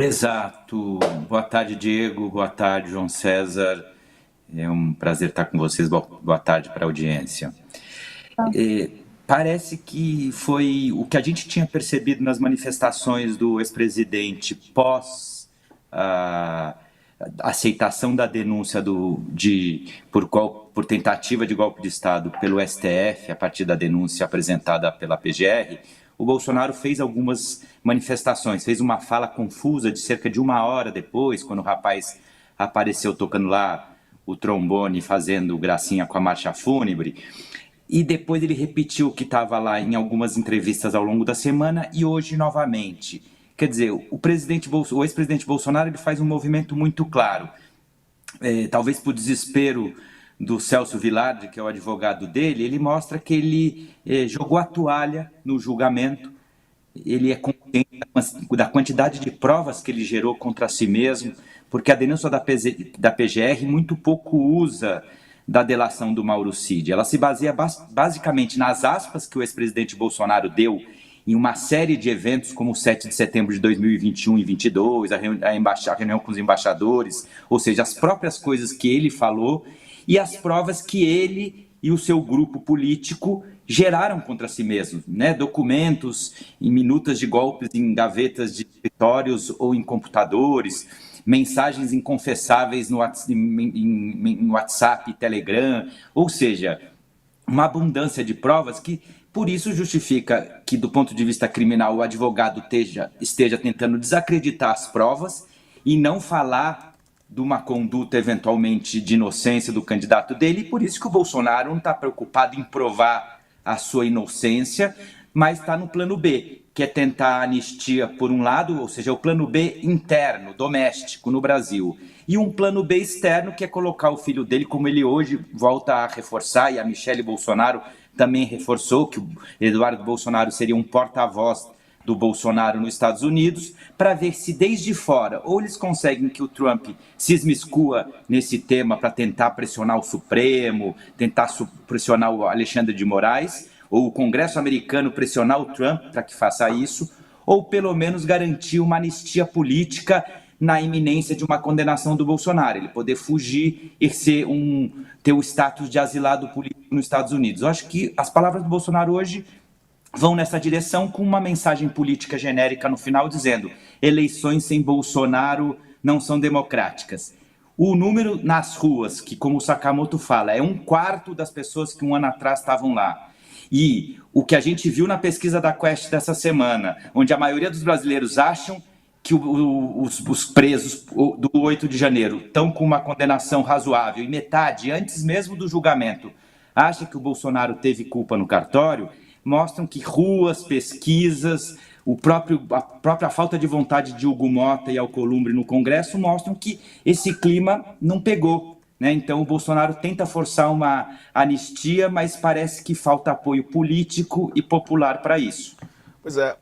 Exato. Boa tarde, Diego. Boa tarde, João César. É um prazer estar com vocês. Boa tarde para a audiência. É, Parece que foi o que a gente tinha percebido nas manifestações do ex-presidente pós a aceitação da denúncia por tentativa de golpe de Estado pelo STF, a partir da denúncia apresentada pela PGR. O Bolsonaro fez algumas manifestações, fez uma fala confusa de cerca de uma hora depois, quando o rapaz apareceu tocando lá o trombone, fazendo gracinha com a marcha fúnebre. E depois ele repetiu o que estava lá em algumas entrevistas ao longo da semana e hoje novamente. Quer dizer, o ex-presidente Bolsonaro ele faz um movimento muito claro. Talvez por desespero do Celso Vilardi, que é o advogado dele, ele mostra que ele jogou a toalha no julgamento, ele é consciente da quantidade de provas que ele gerou contra si mesmo, porque a denúncia da PGR muito pouco usa da delação do Mauro Cid. Ela se baseia basicamente nas aspas que o ex-presidente Bolsonaro deu em uma série de eventos, como o 7 de setembro de 2021 e 2022, a reunião com os embaixadores, ou seja, as próprias coisas que ele falou e as provas que ele e o seu grupo político geraram contra si mesmos, né? Documentos em minutas de golpes em gavetas de escritórios ou em computadores, mensagens inconfessáveis no WhatsApp e Telegram, ou seja, uma abundância de provas que, por isso, justifica que, do ponto de vista criminal, o advogado esteja tentando desacreditar as provas e não falar de uma conduta eventualmente de inocência do candidato dele, e por isso que o Bolsonaro não está preocupado em provar a sua inocência, mas está no plano B, que é tentar a anistia por um lado, ou seja, o plano B interno, doméstico, no Brasil, e um plano B externo, que é colocar o filho dele, como ele hoje volta a reforçar, e a Michele Bolsonaro também reforçou, que o Eduardo Bolsonaro seria um porta-voz do Bolsonaro nos Estados Unidos, para ver se desde fora, ou eles conseguem que o Trump se esmiscua nesse tema para tentar pressionar o Supremo, tentar pressionar o Alexandre de Moraes, ou o Congresso americano pressionar o Trump para que faça isso, ou pelo menos garantir uma anistia política na iminência de uma condenação do Bolsonaro, ele poder fugir e ter o status de asilado político nos Estados Unidos. Eu acho que as palavras do Bolsonaro hoje vão nessa direção, com uma mensagem política genérica no final dizendo: eleições sem Bolsonaro não são democráticas. O número nas ruas, que como o Sakamoto fala, é 1/4 das pessoas que um ano atrás estavam lá. E o que a gente viu na pesquisa da Quest dessa semana, onde a maioria dos brasileiros acham que os presos do 8 de janeiro estão com uma condenação razoável, e metade, antes mesmo do julgamento, acha que o Bolsonaro teve culpa no cartório, mostram que ruas, pesquisas, a própria falta de vontade de Hugo Mota e Alcolumbre no Congresso mostram que esse clima não pegou, né? Então o Bolsonaro tenta forçar uma anistia, mas parece que falta apoio político e popular para isso. Pois é,